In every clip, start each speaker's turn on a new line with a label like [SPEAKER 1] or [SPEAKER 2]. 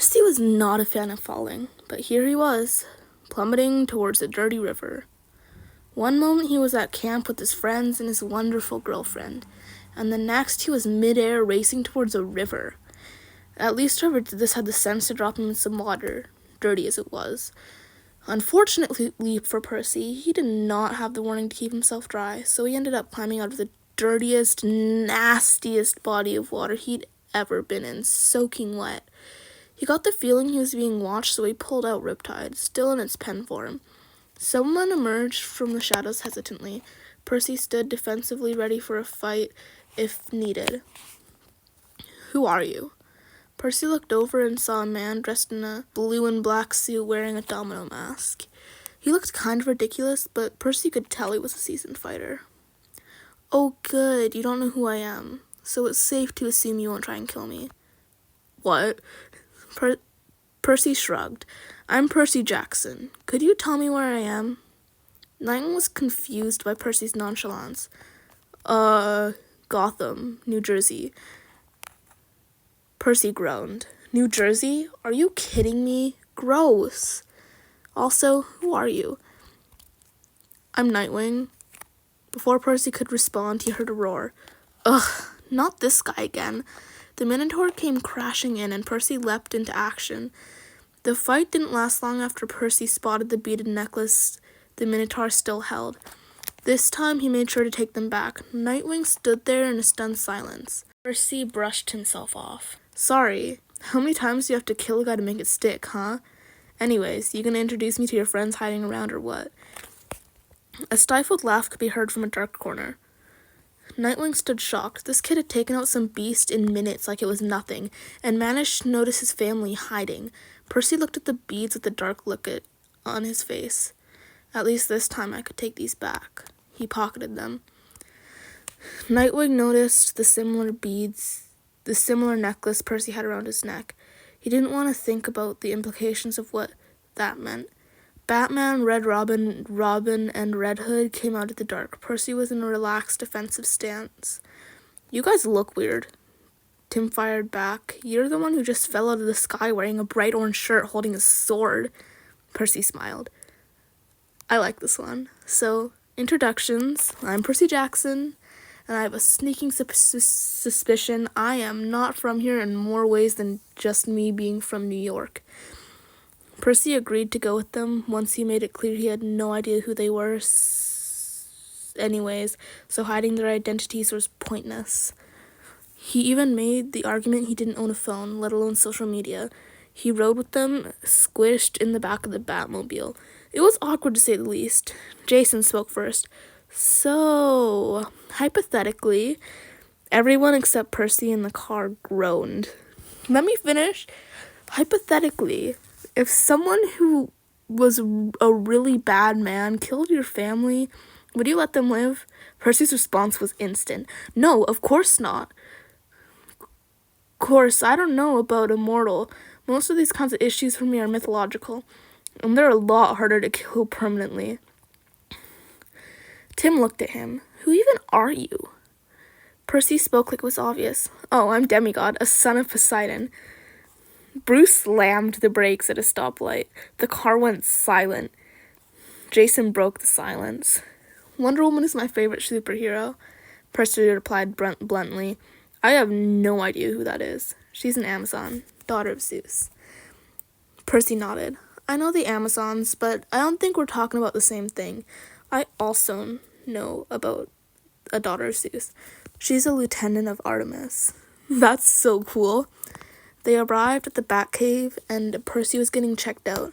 [SPEAKER 1] Percy was not a fan of falling, but here he was, plummeting towards a dirty river. One moment he was at camp with his friends and his wonderful girlfriend, and the next he was midair racing towards a river. At least whoever did this had the sense to drop him in some water, dirty as it was. Unfortunately for Percy, he did not have the warning to keep himself dry, so he ended up climbing out of the dirtiest, nastiest body of water he'd ever been in, soaking wet. He got the feeling he was being watched, so he pulled out Riptide, still in its pen form. Someone emerged from the shadows hesitantly. Percy stood defensively, ready for a fight if needed. "Who are you?" Percy looked over and saw a man dressed in a blue and black suit wearing a domino mask. He looked kind of ridiculous, but Percy could tell he was a seasoned fighter. "Oh, good, you don't know who I am, so it's safe to assume you won't try and kill me." "What?" Percy shrugged. "I'm Percy Jackson. Could you tell me where I am?" Knighton was confused by Percy's nonchalance. Gotham, New Jersey." Percy groaned. "New Jersey? Are you kidding me? Gross. Also, who are you?" "I'm Nightwing." Before Percy could respond, he heard a roar. "Ugh, not this guy again." The Minotaur came crashing in, and Percy leapt into action. The fight didn't last long after Percy spotted the beaded necklace the Minotaur still held. This time he made sure to take them back. Nightwing stood there in a stunned silence. Percy brushed himself off. "Sorry, how many times do you have to kill a guy to make it stick, huh? Anyways, you gonna introduce me to your friends hiding around or what?" A stifled laugh could be heard from a dark corner. Nightwing stood shocked. This kid had taken out some beast in minutes like it was nothing, and managed to notice his family hiding. Percy looked at the beads with a dark look on his face. "At least this time I could take these back." He pocketed them. Nightwing noticed the similar beads, the similar necklace Percy had around his neck. He didn't want to think about the implications of what that meant. Batman, Red Robin, and Red Hood came out of the dark. Percy was in a relaxed, defensive stance. "You guys look weird," Tim fired back. "You're the one who just fell out of the sky wearing a bright orange shirt holding a sword." Percy smiled. "I like this one. So, introductions. I'm Percy Jackson, and I have a sneaking suspicion I am not from here in more ways than just me being from New York." Percy agreed to go with them once he made it clear he had no idea who they were anyways, so hiding their identities was pointless. He even made the argument he didn't own a phone, let alone social media. He rode with them, squished in the back of the Batmobile. It was awkward to say the least. Jason spoke first. "So, hypothetically," everyone except Percy in the car groaned. "Let me finish. Hypothetically, if someone who was a really bad man killed your family, would you let them live?" Percy's response was instant. "No, of course not. Course, I don't know about immortal. Most of these kinds of issues for me are mythological, and they're a lot harder to kill permanently." Tim looked at him. "Who even are you?" Percy spoke like it was obvious. "Oh, I'm Demigod, a son of Poseidon." Bruce slammed the brakes at a stoplight. The car went silent. Jason broke the silence. "Wonder Woman is my favorite superhero," Percy replied bluntly. "I have no idea who that is." "She's an Amazon, daughter of Zeus." Percy nodded. "I know the Amazons, but I don't think we're talking about the same thing. I also know about a daughter of Zeus. She's a lieutenant of Artemis." "That's so cool." They arrived at the Batcave, and Percy was getting checked out.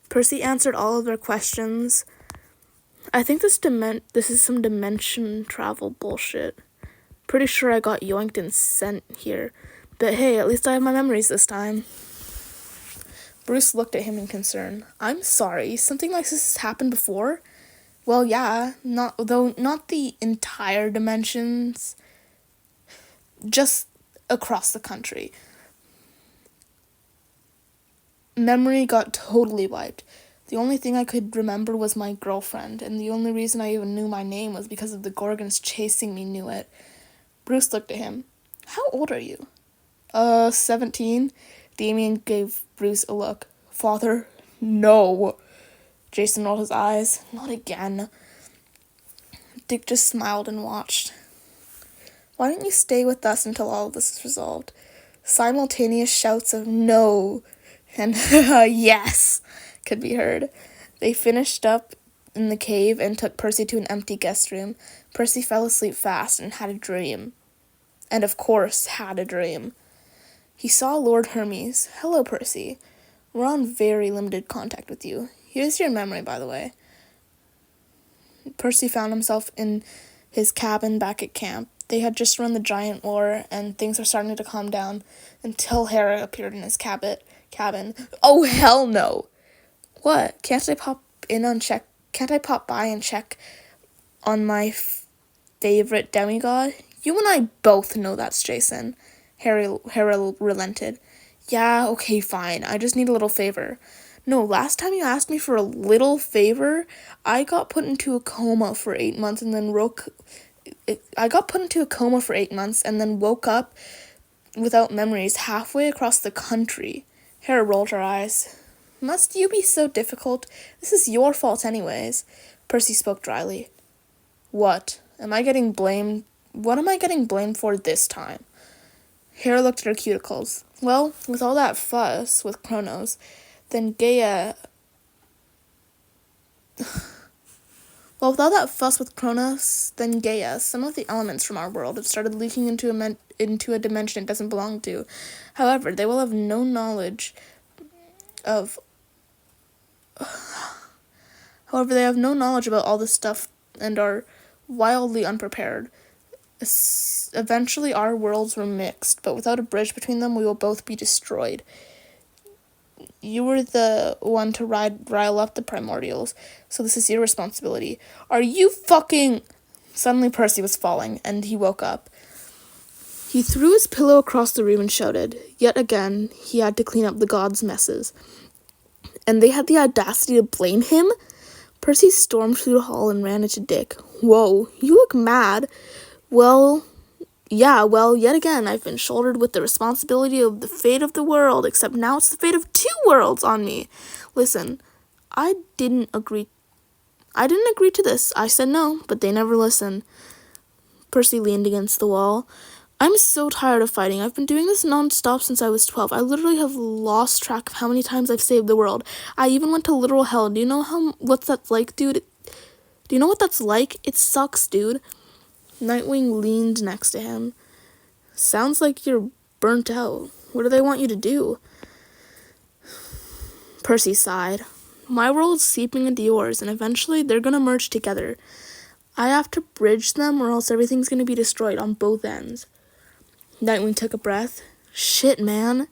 [SPEAKER 1] Percy answered all of their questions. "I think this is some dimension travel bullshit. Pretty sure I got yoinked and sent here. But hey, at least I have my memories this time." Bruce looked at him in concern. "I'm sorry, something like this has happened before?" "Well, yeah, not the entire dimensions, just across the country. Memory got totally wiped. The only thing I could remember was my girlfriend, and the only reason I even knew my name was because of the Gorgons chasing me knew it." Bruce looked at him. "How old are you?" 17. Damien gave Bruce a look. Father, no. Jason rolled his eyes. Not again. Dick just smiled and watched. Why don't you stay with us until all of this is resolved? Simultaneous shouts of no and yes could be heard. They finished up in the cave and took Percy to an empty guest room. Percy fell asleep fast and had a dream. And of course, had a dream. He saw Lord Hermes. Hello, Percy. We're on very limited contact with you. Here's your memory, by the way. Percy found himself in his cabin back at camp. They had just run the giant war, and things were starting to calm down until Hera appeared in his cabin. Oh, hell no! What? Can't I pop by and check on my favorite demigod? You and I both know that's Jason. Hera relented. Yeah, okay, fine. I just need a little favor. No, last time you asked me for a little favor, I got put into a coma for 8 months and then woke up without memories halfway across the country. Hera rolled her eyes. Must you be so difficult? This is your fault anyways. Percy spoke dryly. What? Am I getting blamed? What am I getting blamed for this time? Hera looked at her cuticles. Well, with all that fuss with Kronos, then Gaia... some of the elements from our world have started leaking into a dimension it doesn't belong to. However, they will have no knowledge of... they have no knowledge about all this stuff and are wildly unprepared. Eventually, our worlds were mixed, but without a bridge between them, we will both be destroyed. You were the one to rile up the primordials, so this is your responsibility. Are you fucking... Suddenly Percy was falling, and he woke up. He threw his pillow across the room and shouted. Yet again, he had to clean up the gods' messes. And they had the audacity to blame him? Percy stormed through the hall and ran into Dick. Whoa, you look mad. Well, yet again, I've been shouldered with the responsibility of the fate of the world, except now it's the fate of 2 worlds on me. Listen, I didn't agree to this. I said no, but they never listened. Percy leaned against the wall. I'm so tired of fighting. I've been doing this non-stop since I was 12. I literally have lost track of how many times I've saved the world. I even went to literal hell. Do you know what that's like, dude? Do you know what that's like? It sucks, dude. Nightwing leaned next to him. Sounds like you're burnt out. What do they want you to do? Percy sighed. My world's seeping into yours, and eventually they're gonna merge together. I have to bridge them, or else everything's gonna be destroyed on both ends. Nightwing took a breath. Shit, man.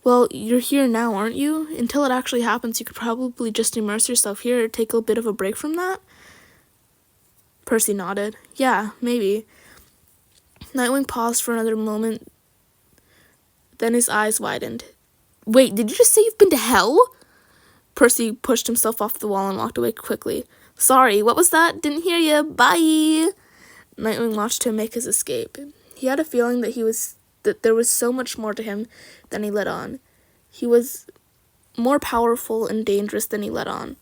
[SPEAKER 1] Well, you're here now, aren't you? Until it actually happens, you could probably just immerse yourself here or take a bit of a break from that? Percy nodded. Yeah, maybe. Nightwing paused for another moment. Then his eyes widened. Wait, did you just say you've been to hell? Percy pushed himself off the wall and walked away quickly. Sorry, what was that? Didn't hear you. Bye! Nightwing watched him make his escape. He had a feeling that there was so much more to him than he let on. He was more powerful and dangerous than he let on.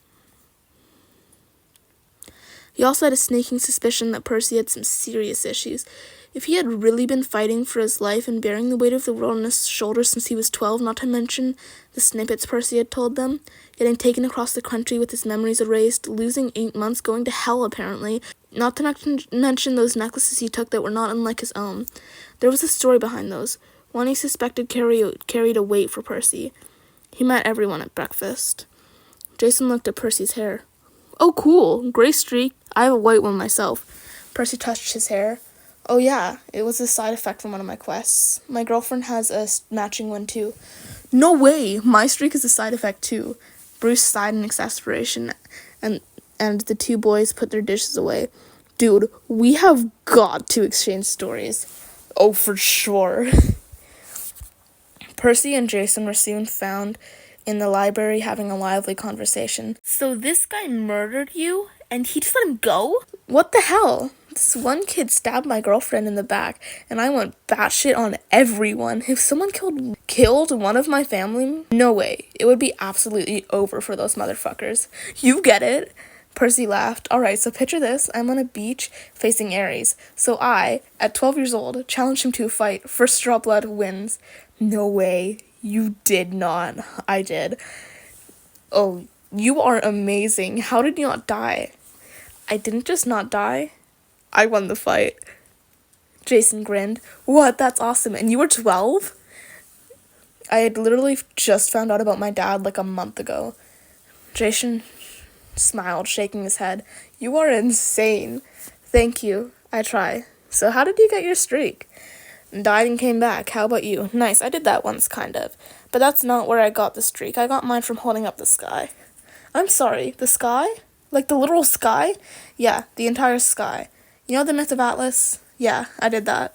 [SPEAKER 1] He also had a sneaking suspicion that Percy had some serious issues. If he had really been fighting for his life and bearing the weight of the world on his shoulders since he was 12, not to mention the snippets Percy had told them, getting taken across the country with his memories erased, losing 8 months, going to hell apparently, not to mention those necklaces he took that were not unlike his own. There was a story behind those, one he suspected carried a weight for Percy. He met everyone at breakfast. Jason looked at Percy's hair. Oh, cool, gray streak. I have a white one myself. Percy touched his hair. Oh yeah, it was a side effect from one of my quests. My girlfriend has a matching one too. No way, my streak is a side effect too. Bruce sighed in exasperation, and the 2 boys put their dishes away. Dude, we have got to exchange stories. Oh, for sure. Percy and Jason were soon found in the library having a lively conversation. So this guy murdered you, and he just let him go? What the hell? This one kid stabbed my girlfriend in the back, and I went batshit on everyone. If someone killed one of my family, no way. It would be absolutely over for those motherfuckers. You get it? Percy laughed. Alright, so picture this. I'm on a beach facing Ares. So I, at 12 years old, challenged him to a fight. First draw blood wins. No way. You did not. I did. Oh, you are amazing. How did you not die? I didn't just not die. I won the fight. Jason grinned. What? That's awesome. And you were 12? I had literally just found out about my dad like a month ago. Jason smiled, shaking his head. You are insane. Thank you. I try. So how did you get your streak? Died and came back. How about you? Nice. I did that once, kind of. But that's not where I got the streak. I got mine from holding up the sky. I'm sorry. The sky? Like the literal sky? Yeah, the entire sky. You know the myth of Atlas? Yeah, I did that.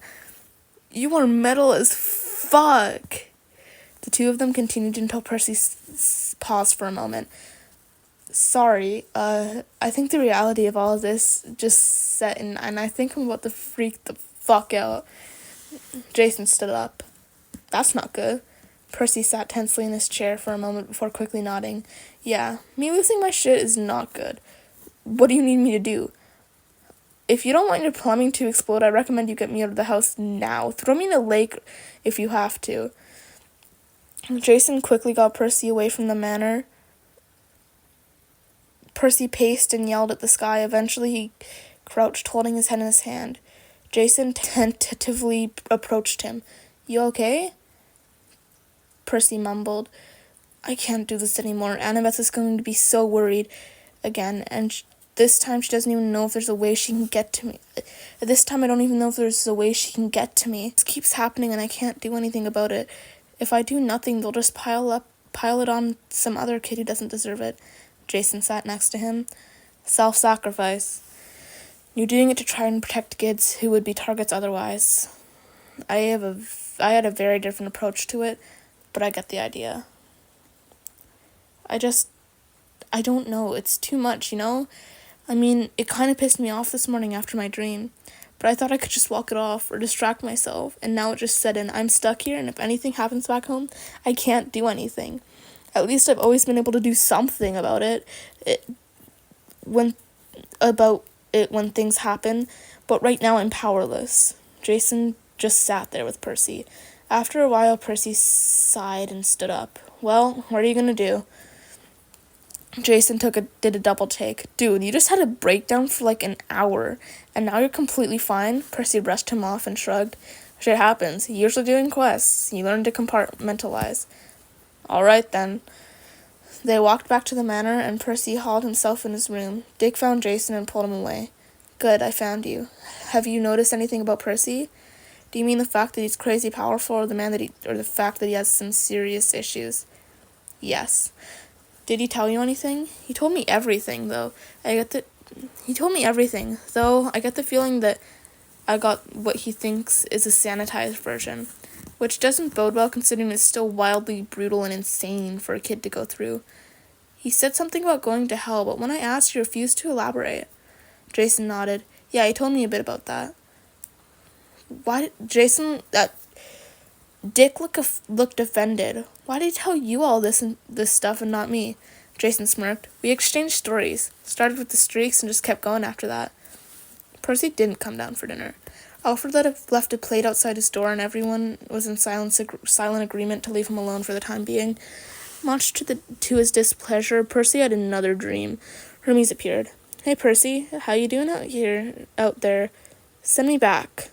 [SPEAKER 1] You are metal as fuck. The two of them continued until Percy paused for a moment. Sorry, I think the reality of all of this just set in, and I think I'm about to freak the fuck out. Jason stood up. That's not good. Percy sat tensely in his chair for a moment before quickly nodding. Yeah, me losing my shit is not good. What do you need me to do? If you don't want your plumbing to explode, I recommend you get me out of the house now. Throw me in a lake if you have to. Jason quickly got Percy away from the manor. Percy paced and yelled at the sky. Eventually he crouched, holding his head in his hand. Jason tentatively approached him. You okay? Percy mumbled. I can't do this anymore. Annabeth is going to be so worried again, and this time she doesn't even know if there's a way she can get to me. This time I don't even know if there's a way she can get to me. This keeps happening and I can't do anything about it. If I do nothing, they'll just pile it on some other kid who doesn't deserve it. Jason sat next to him. Self-sacrifice. You're doing it to try and protect kids who would be targets otherwise. I had a very different approach to it, but I get the idea. I don't know. It's too much, you know? I mean, it kind of pissed me off this morning after my dream, but I thought I could just walk it off or distract myself, and now it just set in. I'm stuck here, and if anything happens back home, I can't do anything. At least I've always been able to do something about it when things happen, but right now I'm powerless. Jason just sat there with Percy. After a while, Percy sighed and stood up. Well, what are you gonna do? Jason did a double take. Dude, you just had a breakdown for like an hour, and now you're completely fine? Percy brushed him off and shrugged. Shit happens. You're usually doing quests. You learn to compartmentalize. Alright then. They walked back to the manor, and Percy hauled himself in his room. Dick found Jason and pulled him away. Good, I found you. Have you noticed anything about Percy? Do you mean the fact that he's crazy powerful, or the fact that he has some serious issues? Yes. Did he tell you anything? He told me everything, though. I get the feeling that I got what he thinks is a sanitized version, which doesn't bode well considering it's still wildly brutal and insane for a kid to go through. He said something about going to hell, but when I asked, he refused to elaborate. Jason nodded. Yeah, he told me a bit about that. Why did Dick looked offended. Why did he tell you all this stuff and not me? Jason smirked. We exchanged stories. Started with the streaks and just kept going after that. Percy didn't come down for dinner. Alfred left a plate outside his door, and everyone was in silent agreement to leave him alone for the time being. Much to his displeasure, Percy had another dream. Hermes appeared. Hey Percy, how you doing out there? Send me back.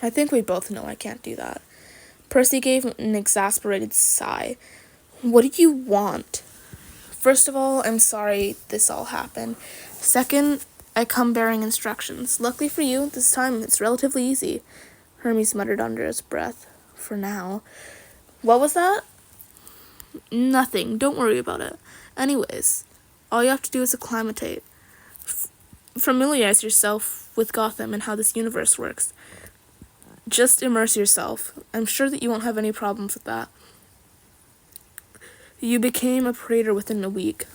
[SPEAKER 1] I think we both know I can't do that. Percy gave an exasperated sigh. What do you want? First of all, I'm sorry this all happened. Second, I come bearing instructions. Luckily for you, this time it's relatively easy. Hermes muttered under his breath. For now. What was that? Nothing. Don't worry about it. Anyways, all you have to do is acclimatate. Familiarize yourself with Gotham and how this universe works. Just immerse yourself. I'm sure that you won't have any problems with that. You became a praetor within a week.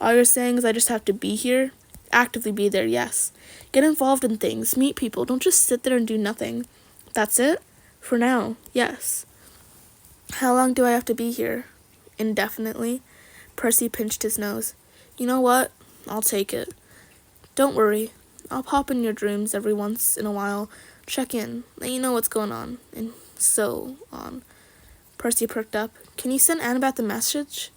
[SPEAKER 1] All you're saying is I just have to be here? Actively be there, yes. Get involved in things, meet people, don't just sit there and do nothing. That's it? For now, yes. How long do I have to be here? Indefinitely. Percy pinched his nose. You know what? I'll take it. Don't worry. I'll pop in your dreams every once in a while, check in, let you know what's going on, and so on. Percy perked up. Can you send Annabeth a message?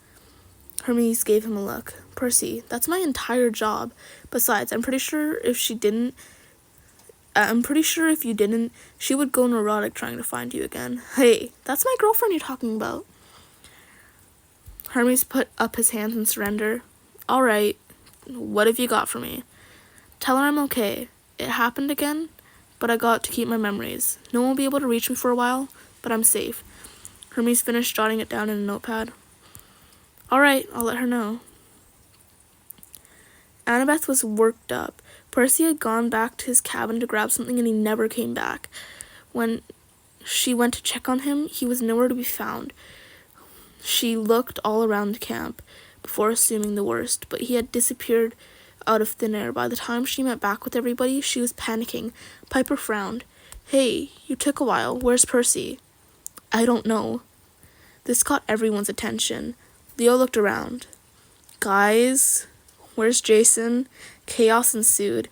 [SPEAKER 1] Hermes gave him a look. Percy, that's my entire job. Besides, I'm pretty sure if you didn't, she would go neurotic trying to find you again. Hey, that's my girlfriend you're talking about. Hermes put up his hands in surrender. All right, what have you got for me? Tell her I'm okay. It happened again, but I got to keep my memories. No one will be able to reach me for a while, but I'm safe. Hermes finished jotting it down in a notepad. All right, I'll let her know. Annabeth was worked up. Percy had gone back to his cabin to grab something and he never came back. When she went to check on him, he was nowhere to be found. She looked all around the camp before assuming the worst, but he had disappeared out of thin air. By the time she met back with everybody, she was panicking. Piper frowned. Hey, you took a while. Where's Percy? I don't know. This caught everyone's attention. Leo looked around. Guys, where's Jason? Chaos ensued.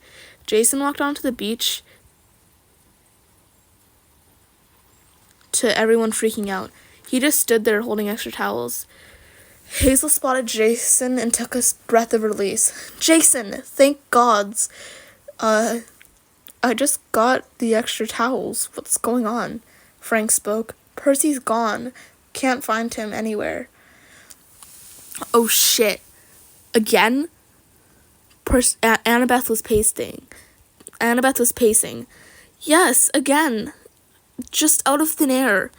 [SPEAKER 1] Jason walked onto the beach to everyone freaking out. He just stood there holding extra towels. Hazel spotted Jason and took a breath of release. Jason, thank gods. I just got the extra towels. What's going on? Frank spoke. Percy's gone. Can't find him anywhere. Oh shit. Again? Annabeth was pacing. Yes, again. Just out of thin air.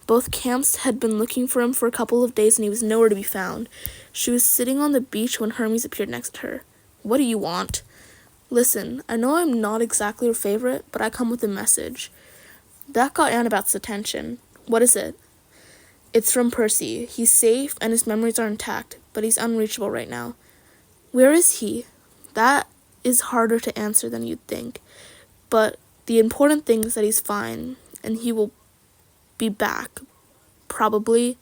[SPEAKER 1] Both camps had been looking for him for a couple of days and he was nowhere to be found. She was sitting on the beach when Hermes appeared next to her. What do you want? Listen, I know I'm not exactly your favorite, but I come with a message. That got Annabeth's attention. What is it? It's from Percy. He's safe and his memories are intact, but he's unreachable right now. Where is he? That is harder to answer than you'd think. But the important thing is that he's fine and he will be back, probably,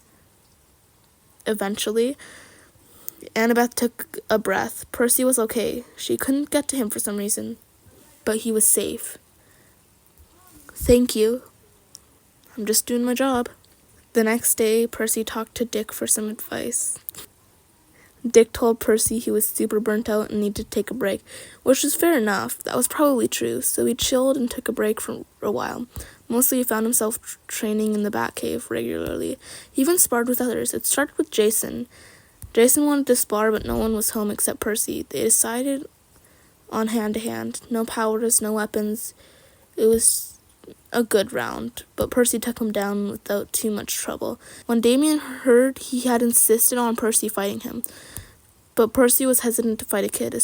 [SPEAKER 1] eventually. Annabeth took a breath. Percy was okay. She couldn't get to him for some reason, but he was safe. Thank you. I'm just doing my job. The next day, Percy talked to Dick for some advice. Dick told Percy he was super burnt out and needed to take a break, which was fair enough. That was probably true, so he chilled and took a break for a while. Mostly he found himself training in the Batcave regularly. He even sparred with others. It started with Jason. Jason wanted to spar, but no one was home except Percy. They decided on hand-to-hand. No powers, no weapons. It was a good round, but Percy took him down without too much trouble. When Damien heard, he had insisted on Percy fighting him, but Percy was hesitant to fight a kid.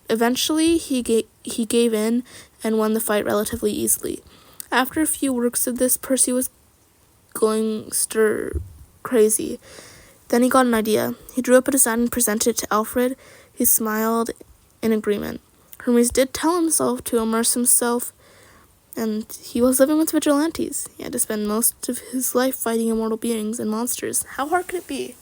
[SPEAKER 1] Eventually, he gave in and won the fight relatively easily. After a few works of this, Percy was going stir-crazy. Then he got an idea. He drew up a design and presented it to Alfred. He smiled in agreement. Hermes did tell himself to immerse himself, and he was living with vigilantes. He had to spend most of his life fighting immortal beings and monsters. How hard could it be?